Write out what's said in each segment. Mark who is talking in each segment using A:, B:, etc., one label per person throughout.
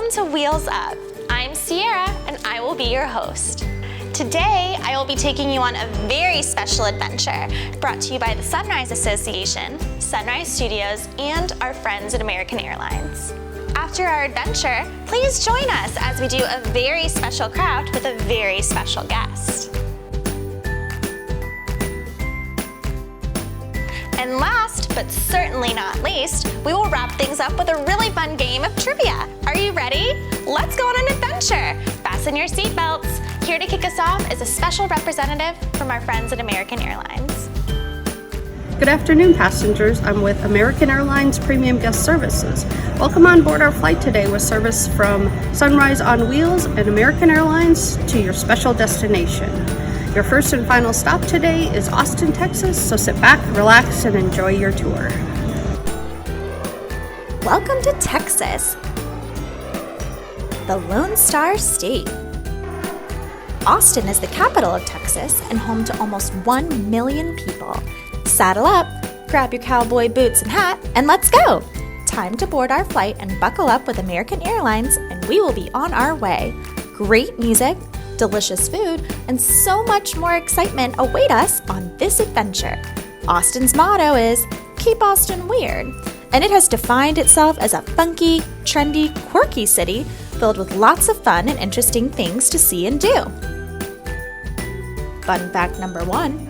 A: Welcome to Wheels Up. I'm Ciera and I will be your host. Today, I will be taking you on a very special adventure brought to you by the Sunrise Association, Sunrise Studios, and our friends at American Airlines. After our adventure, please join us as we do a very special craft with a very special guest. And last, but certainly not least, we will wrap things up with a really fun game of trivia. Are you ready? Let's go on an adventure. Fasten your seatbelts. Here to kick us off is a special representative from our friends at American Airlines.
B: Good afternoon, passengers. I'm with American Airlines Premium Guest Services. Welcome on board our flight today with service from Sunrise on Wheels and American Airlines to your special destination. Your first and final stop today is Austin, Texas, so sit back, relax, and enjoy your tour.
A: Welcome to Texas, the Lone Star State. Austin is the capital of Texas and home to almost 1 million people. Saddle up, grab your cowboy boots and hat, and let's go! Time to board our flight and buckle up with American Airlines, and we will be on our way. Great music, delicious food, and so much more excitement await us on this adventure. Austin's motto is, "Keep Austin Weird," and it has defined itself as a funky, trendy, quirky city filled with lots of fun and interesting things to see and do. Fun fact number 1,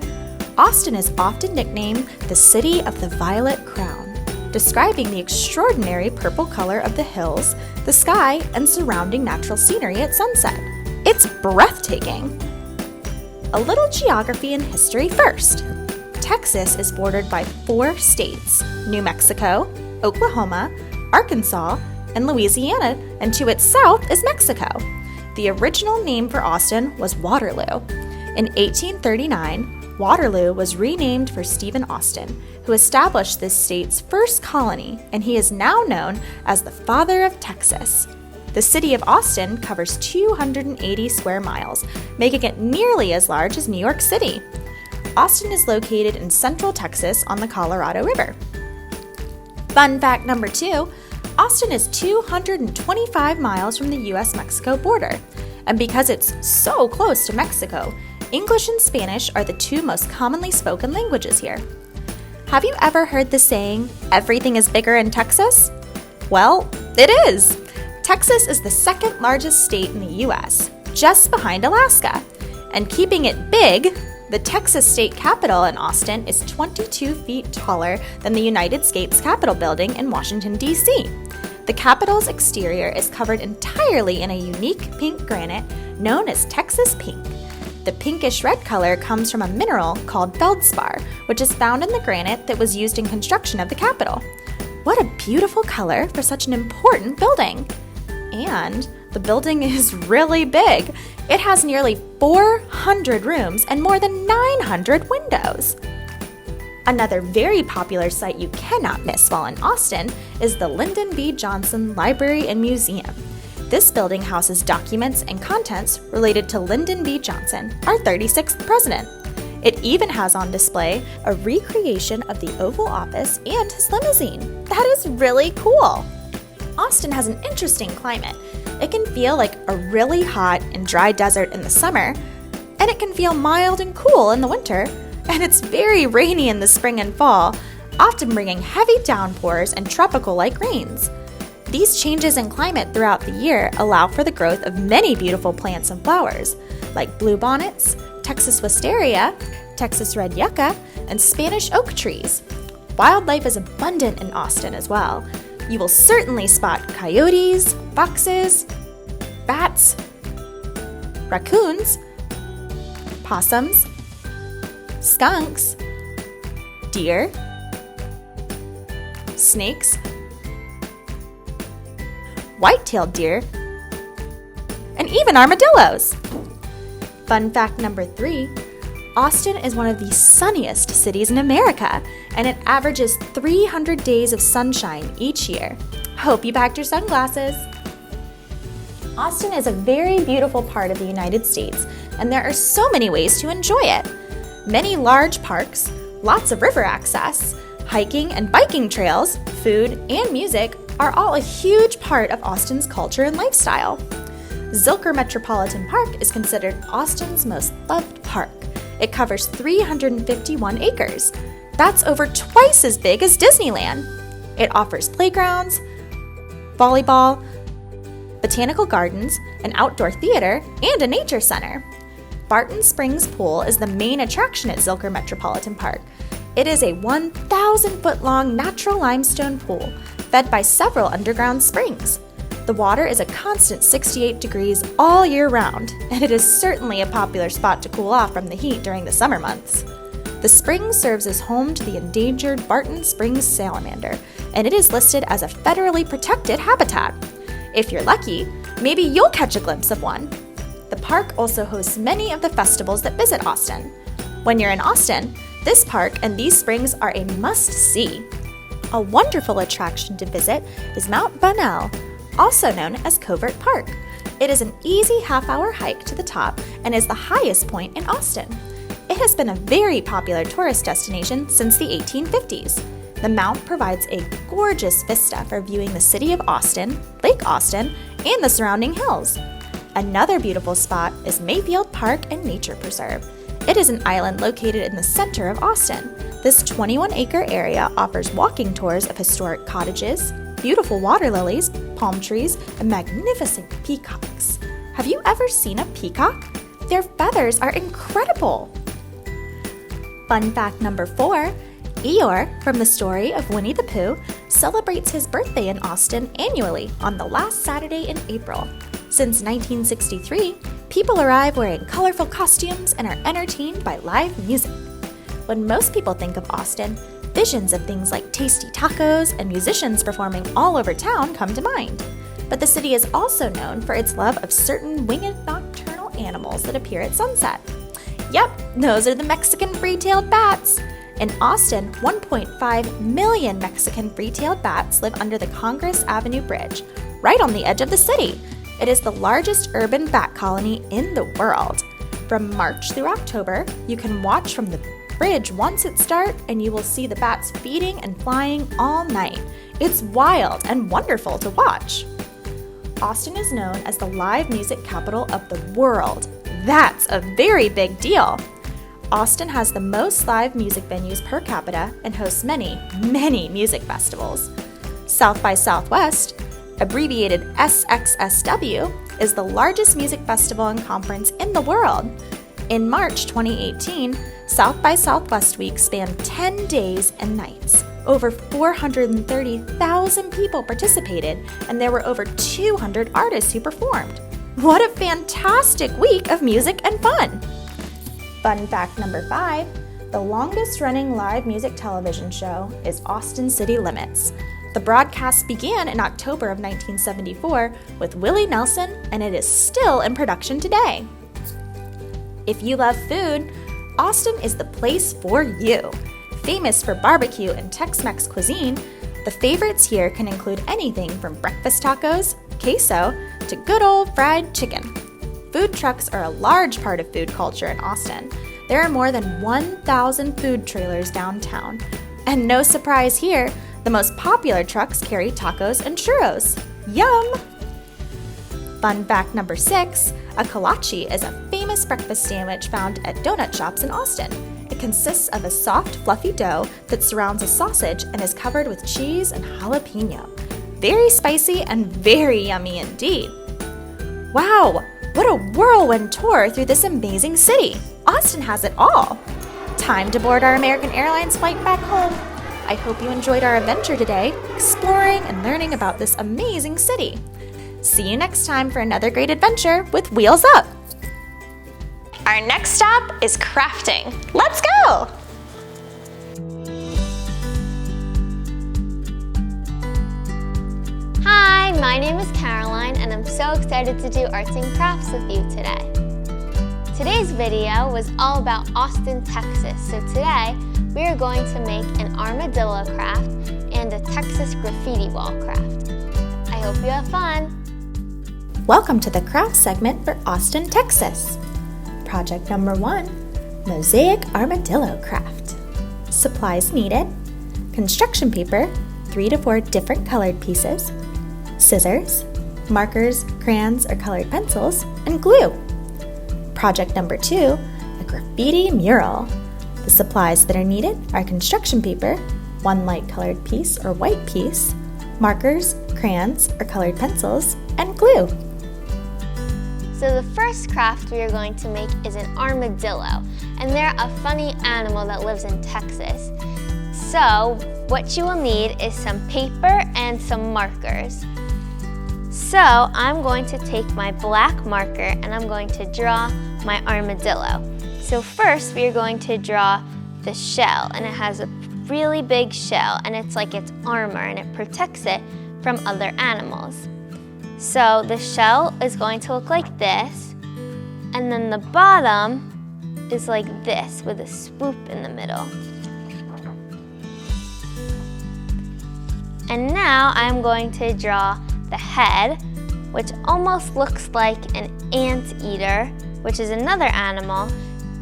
A: Austin is often nicknamed the City of the Violet Crown, describing the extraordinary purple color of the hills, the sky, and surrounding natural scenery at sunset. It's breathtaking. A little geography and history first. Texas is bordered by 4 states, New Mexico, Oklahoma, Arkansas, and Louisiana, and to its south is Mexico. The original name for Austin was Waterloo. In 1839, Waterloo was renamed for Stephen Austin, who established this state's first colony, and he is now known as the Father of Texas. The city of Austin covers 280 square miles, making it nearly as large as New York City. Austin is located in central Texas on the Colorado River. Fun fact number 2, Austin is 225 miles from the US-Mexico border. And because it's so close to Mexico, English and Spanish are the 2 most commonly spoken languages here. Have you ever heard the saying, "Everything is bigger in Texas"? Well, it is! Texas is the second largest state in the US, just behind Alaska. And keeping it big, the Texas state capitol in Austin is 22 feet taller than the United States Capitol building in Washington, D.C. The Capitol's exterior is covered entirely in a unique pink granite known as Texas pink. The pinkish red color comes from a mineral called feldspar, which is found in the granite that was used in construction of the Capitol. What a beautiful color for such an important building! And the building is really big. It has nearly 400 rooms and more than 900 windows. Another very popular site you cannot miss while in Austin is the Lyndon B. Johnson Library and Museum. This building houses documents and contents related to Lyndon B. Johnson, our 36th president. It even has on display a recreation of the Oval Office and his limousine. That is really cool! Austin has an interesting climate. It can feel like a really hot and dry desert in the summer, and it can feel mild and cool in the winter, and it's very rainy in the spring and fall, often bringing heavy downpours and tropical-like rains. These changes in climate throughout the year allow for the growth of many beautiful plants and flowers, like bluebonnets, Texas wisteria, Texas red yucca, and Spanish oak trees. Wildlife is abundant in Austin as well. You will certainly spot coyotes, foxes, bats, raccoons, possums, skunks, deer, snakes, white-tailed deer, and even armadillos. Fun fact number 3, Austin is one of the sunniest cities in America, and it averages 300 days of sunshine each year. Hope you packed your sunglasses. Austin is a very beautiful part of the United States, and there are so many ways to enjoy it. Many large parks, lots of river access, hiking and biking trails, food, and music are all a huge part of Austin's culture and lifestyle. Zilker Metropolitan Park is considered Austin's most loved park. It covers 351 acres. That's over twice as big as Disneyland. It offers playgrounds, volleyball, botanical gardens, an outdoor theater, and a nature center. Barton Springs Pool is the main attraction at Zilker Metropolitan Park. It is a 1,000-foot-long natural limestone pool fed by several underground springs. The water is a constant 68 degrees all year round, and it is certainly a popular spot to cool off from the heat during the summer months. The spring serves as home to the endangered Barton Springs salamander, and it is listed as a federally protected habitat. If you're lucky, maybe you'll catch a glimpse of one. The park also hosts many of the festivals that visit Austin. When you're in Austin, this park and these springs are a must-see. A wonderful attraction to visit is Mount Bonnell, also known as Covert Park. It is an easy half-hour hike to the top and is the highest point in Austin. It has been a very popular tourist destination since the 1850s. The mount provides a gorgeous vista for viewing the city of Austin, Lake Austin, and the surrounding hills. Another beautiful spot is Mayfield Park and Nature Preserve. It is an island located in the center of Austin. This 21-acre area offers walking tours of historic cottages, beautiful water lilies, palm trees, and magnificent peacocks. Have you ever seen a peacock? Their feathers are incredible! Fun fact number 4, Eeyore, from the story of Winnie the Pooh, celebrates his birthday in Austin annually on the last Saturday in April. Since 1963, people arrive wearing colorful costumes and are entertained by live music. When most people think of Austin, visions of things like tasty tacos and musicians performing all over town come to mind. But the city is also known for its love of certain winged nocturnal animals that appear at sunset. Yep, those are the Mexican free-tailed bats. In Austin, 1.5 million Mexican free-tailed bats live under the Congress Avenue Bridge, right on the edge of the city. It is the largest urban bat colony in the world. From March through October, you can watch from the bridge once it starts, and you will see the bats feeding and flying all night. It's wild and wonderful to watch. Austin is known as the live music capital of the world. That's a very big deal. Austin has the most live music venues per capita and hosts many, many music festivals. South by Southwest, abbreviated SXSW, is the largest music festival and conference in the world. In March 2018, South by Southwest Week spanned 10 days and nights. Over 430,000 people participated, and there were over 200 artists who performed. What a fantastic week of music and fun! Fun fact number 5, the longest-running live music television show is Austin City Limits. The broadcast began in October of 1974 with Willie Nelson, and it is still in production today. If you love food, Austin is the place for you. Famous for barbecue and Tex-Mex cuisine, the favorites here can include anything from breakfast tacos, queso, to good old fried chicken. Food trucks are a large part of food culture in Austin. There are more than 1,000 food trailers downtown. And no surprise here, the most popular trucks carry tacos and churros. Yum! Fun fact number 6, a kolache is a famous breakfast sandwich found at donut shops in Austin. It consists of a soft, fluffy dough that surrounds a sausage and is covered with cheese and jalapeno. Very spicy and very yummy indeed. Wow, what a whirlwind tour through this amazing city. Austin has it all. Time to board our American Airlines flight back home. I hope you enjoyed our adventure today, exploring and learning about this amazing city. See you next time for another great adventure with Wheels Up! Our next stop is crafting. Let's go!
C: Hi, my name is Caroline and I'm so excited to do arts and crafts with you today. Today's video was all about Austin, Texas, so today we are going to make an armadillo craft and a Texas graffiti wall craft. I hope you have fun!
A: Welcome to the craft segment for Austin, Texas. Project number 1, Mosaic Armadillo craft. Supplies needed: construction paper, 3 to 4 different colored pieces, scissors, markers, crayons, or colored pencils, and glue. Project number 2, a graffiti mural. The supplies that are needed are construction paper, 1 light colored piece or white piece, markers, crayons, or colored pencils, and glue.
C: So the first craft we are going to make is an armadillo, and they're a funny animal that lives in Texas. So what you will need is some paper and some markers. So I'm going to take my black marker and I'm going to draw my armadillo. So first we are going to draw the shell, and it has a really big shell, and it's like its armor, and it protects it from other animals. So the shell is going to look like this, and then the bottom is like this with a swoop in the middle. And now I'm going to draw the head, which almost looks like an anteater, which is another animal,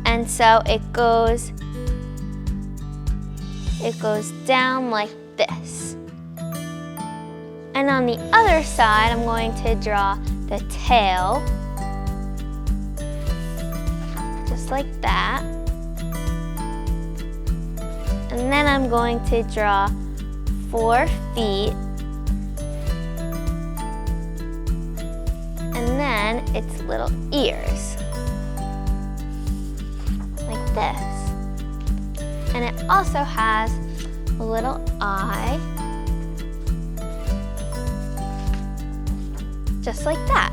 C: and so it goes down like this. And on the other side, I'm going to draw the tail, just like that. And then I'm going to draw 4 feet, and then its little ears, like this. And it also has a little eye, just like that.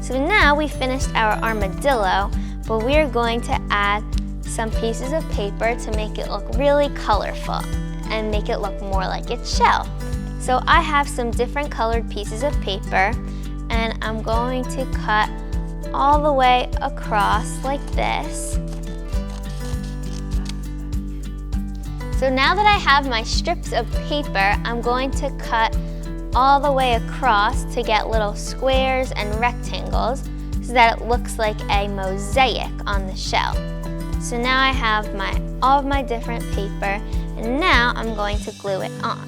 C: So now we finished our armadillo, but we are going to add some pieces of paper to make it look really colorful and make it look more like its shell. So I have some different colored pieces of paper, and I'm going to cut all the way across like this. So now that I have my strips of paper, I'm going to cut all the way across to get little squares and rectangles so that it looks like a mosaic on the shell. So now I have all of my different paper, and now I'm going to glue it on.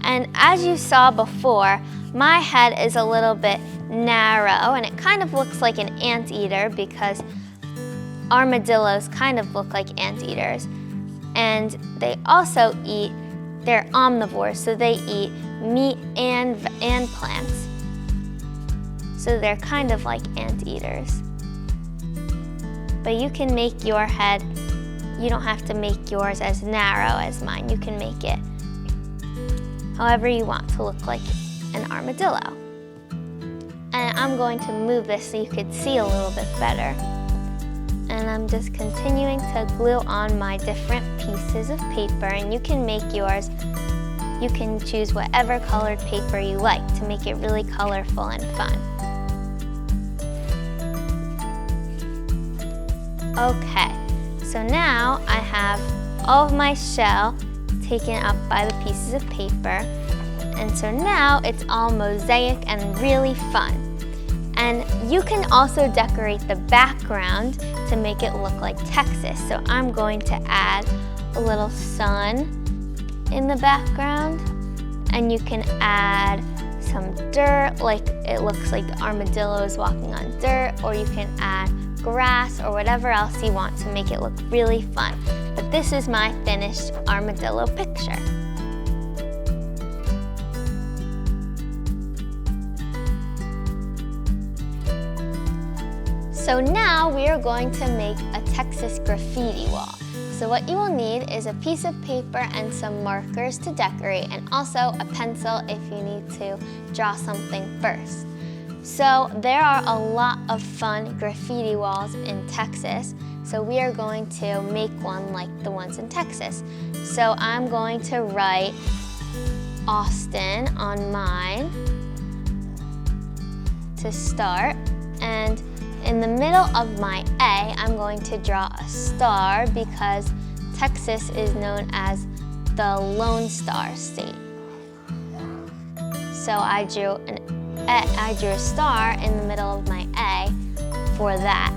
C: And as you saw before, my head is a little bit narrow, and it kind of looks like an anteater because armadillos kind of look like anteaters. And they also they're omnivores, so they eat meat and plants. So they're kind of like anteaters. But you can make your head, you don't have to make yours as narrow as mine. You can make it however you want to look like an armadillo. And I'm going to move this so you could see a little bit better. And I'm just continuing to glue on my different pieces of paper, and you can make yours. You can choose whatever colored paper you like to make it really colorful and fun. Okay, so now I have all of my shell taken up by the pieces of paper, and so now it's all mosaic and really fun. And you can also decorate the background to make it look like Texas. So I'm going to add a little sun in the background, and you can add some dirt, like it looks like the armadillo is walking on dirt, or you can add grass or whatever else you want to make it look really fun. But this is my finished armadillo picture. So now we are going to make a Texas graffiti wall. So what you will need is a piece of paper and some markers to decorate, and also a pencil if you need to draw something first. So there are a lot of fun graffiti walls in Texas, so we are going to make one like the ones in Texas. So I'm going to write Austin on mine to start, and in the middle of my A, I'm going to draw a star because Texas is known as the Lone Star State. So I drew a star in the middle of my A for that.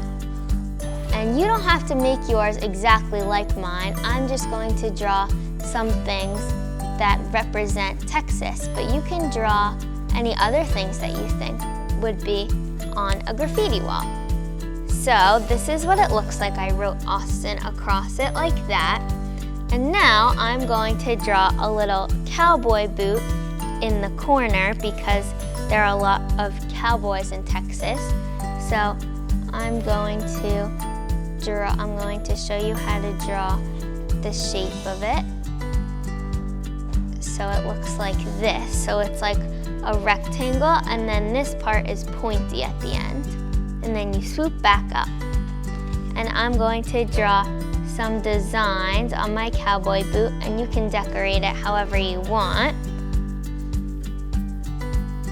C: And you don't have to make yours exactly like mine. I'm just going to draw some things that represent Texas, but you can draw any other things that you think would be on a graffiti wall. So this is what it looks like. I wrote Austin across it like that. And now I'm going to draw a little cowboy boot in the corner because there are a lot of cowboys in Texas. So I'm going to show you how to draw the shape of it. So it looks like this. So it's like a rectangle, and then this part is pointy at the end. And then you swoop back up. And I'm going to draw some designs on my cowboy boot, and you can decorate it however you want.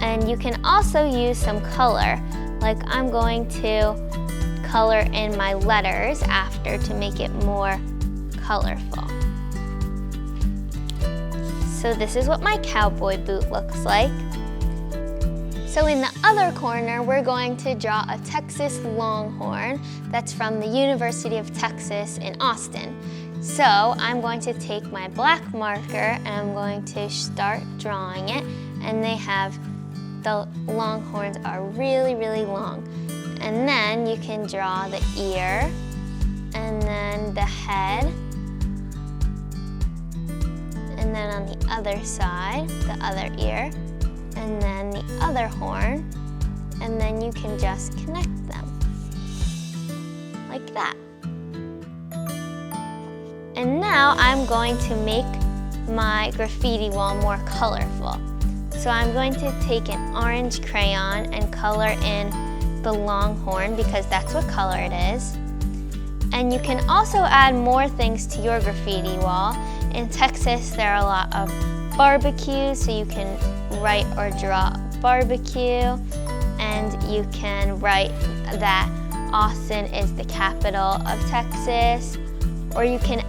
C: And you can also use some color. Like I'm going to color in my letters after to make it more colorful. So this is what my cowboy boot looks like. So in the other corner, we're going to draw a Texas Longhorn that's from the University of Texas in Austin. So I'm going to take my black marker and I'm going to start drawing it. And the Longhorns are really, really long. And then you can draw the ear and then the head. And then on the other side, the other ear. And then the other horn, and then you can just connect them, like that. And now I'm going to make my graffiti wall more colorful. So I'm going to take an orange crayon and color in the Longhorn because that's what color it is. And you can also add more things to your graffiti wall. In Texas, there are a lot of barbecues, so you can write or draw barbecue, and you can write that Austin is the capital of Texas, or you can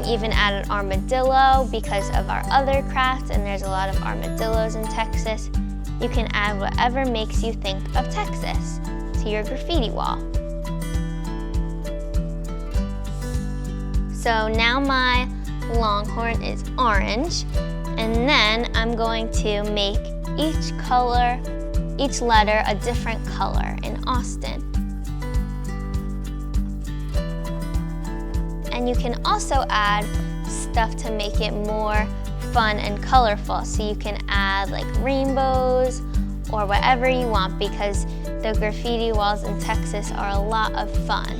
C: even add an armadillo because of our other crafts, and there's a lot of armadillos in Texas. You can add whatever makes you think of Texas to your graffiti wall. So now my Longhorn is orange. And then I'm going to make each letter a different color in Austin. And you can also add stuff to make it more fun and colorful. So you can add like rainbows or whatever you want because the graffiti walls in Texas are a lot of fun.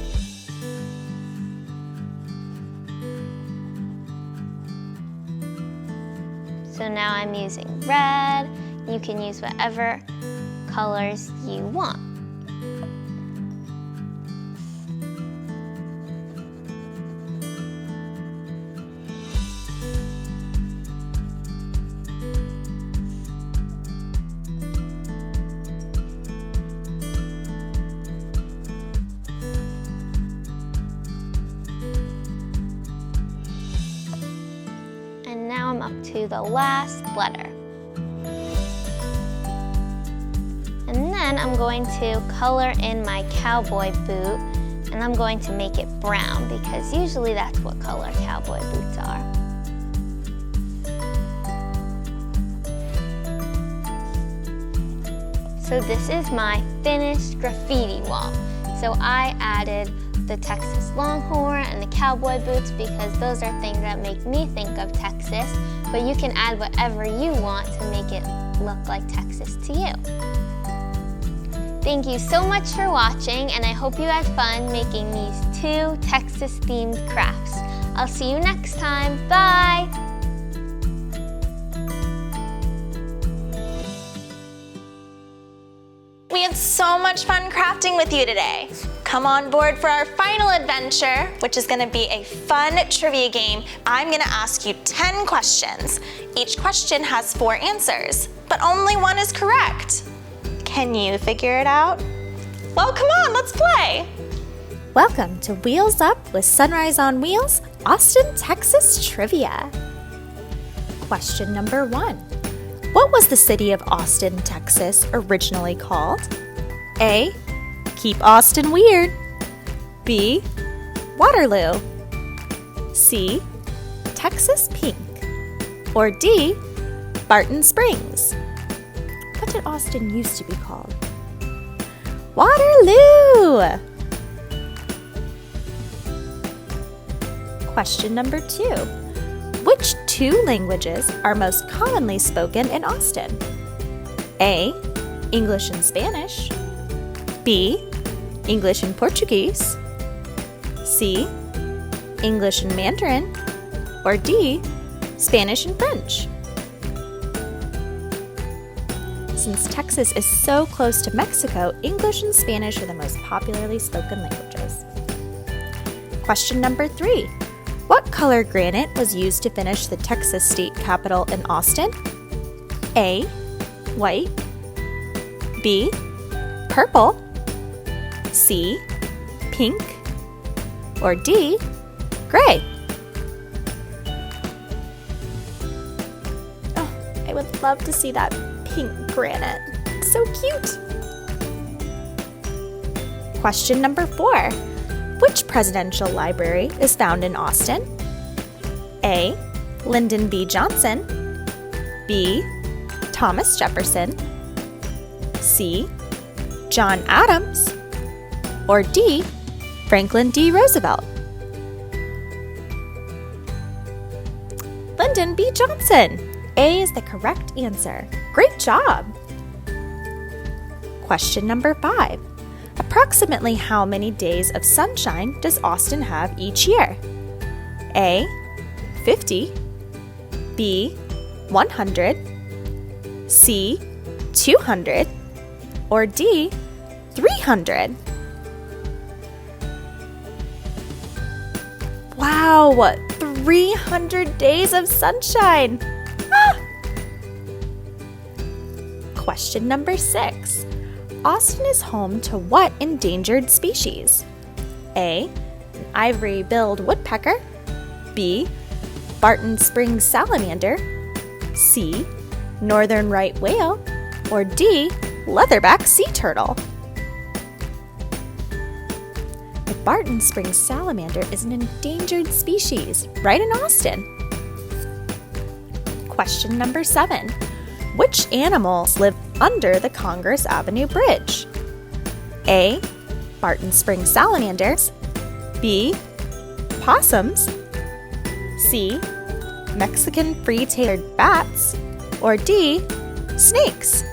C: So now I'm using red. You can use whatever colors you want. Now I'm up to the last letter. And then I'm going to color in my cowboy boot, and I'm going to make it brown because usually that's what color cowboy boots are. So this is my finished graffiti wall. So I added the Texas Longhorn and the cowboy boots because those are things that make me think of Texas, but you can add whatever you want to make it look like Texas to you. Thank you so much for watching, and I hope you had fun making these 2 Texas-themed crafts. I'll see you next time. Bye!
A: We had so much fun crafting with you today. Come on board for our final adventure, which is gonna be a fun trivia game. I'm gonna ask you 10 questions. Each question has 4 answers, but only 1 is correct. Can you figure it out? Well, come on, let's play. Welcome to Wheels Up with Sunrise on Wheels, Austin, Texas Trivia. Question number 1. What was the city of Austin, Texas originally called? A. Keep Austin Weird. B. Waterloo. C. Texas Pink. Or D, Barton Springs? What did Austin used to be called? Waterloo! Question number 2. Which 2 languages are most commonly spoken in Austin? A, English and Spanish. B, English and Portuguese. C, English and Mandarin. Or D, Spanish and French? Since Texas is so close to Mexico, English and Spanish are the most popularly spoken languages. Question number 3. What color granite was used to finish the Texas state capitol in Austin? A, white. B, purple. C, pink. Or D, gray? Oh, I would love to see that pink granite. So cute. Question number 4. Which presidential library is found in Austin? A, Lyndon B. Johnson. B, Thomas Jefferson. C, John Adams. Or D, Franklin D. Roosevelt? Lyndon B. Johnson. A is the correct answer. Great job! Question number 5. Approximately how many days of sunshine does Austin have each year? A, 50. B, 100. C, 200. Or D, 300? Wow, 300 days of sunshine! Question number 6. Austin is home to what endangered species? A, an ivory-billed woodpecker. B, Barton Springs salamander. C, northern right whale. Or D, leatherback sea turtle? The Barton Springs salamander is an endangered species right in Austin. Question number 7. Which animals live under the Congress Avenue Bridge? A, Barton Springs salamanders. B, possums. C, Mexican free-tailed bats. Or D, snakes?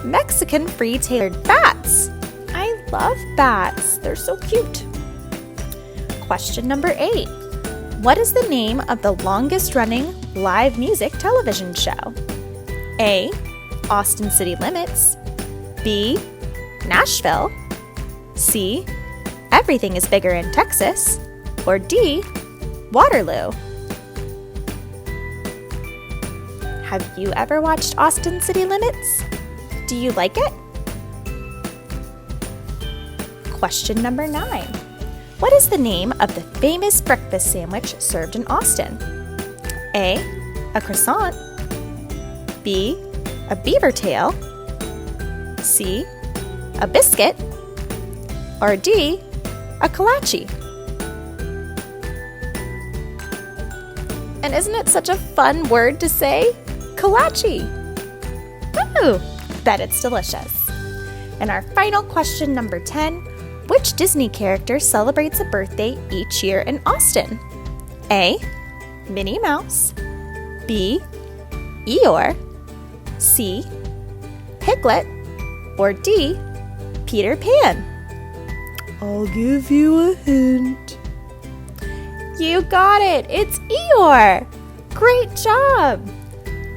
A: Mexican free-tailed bats. I love bats. They're so cute. Question number 8. What is the name of the longest-running live music television show? A, Austin City Limits. B, Nashville. C, Everything is Bigger in Texas. Or D, Waterloo? Have you ever watched Austin City Limits? Do you like it? Question number 9. What is the name of the famous breakfast sandwich served in Austin? A, a croissant. B, a beaver tail. C, a biscuit. Or D, a kolache? And isn't it such a fun word to say? Kolache! Woo! Bet it's delicious. And our final question, number 10. Which Disney character celebrates a birthday each year in Austin? A, Minnie Mouse. B, Eeyore. C, Piglet. Or D, Peter Pan? I'll give you a hint. You got it! It's Eeyore! Great job!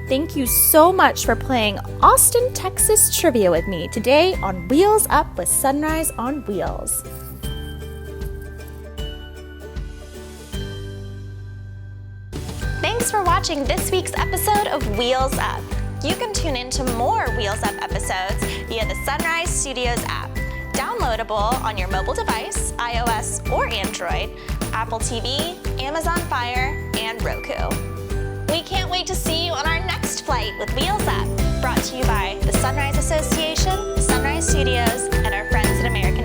A: Thank you so much for playing Austin, Texas trivia with me today on Wheels Up with Sunrise on Wheels. Thanks for watching this week's episode of Wheels Up. You can tune in to more Wheels Up episodes via the Sunrise Studios app, downloadable on your mobile device, iOS or Android, Apple TV, Amazon Fire, and Roku. We can't wait to see you on our next flight with Wheels Up, brought to you by the Sunrise Association, Sunrise Studios, and our friends at American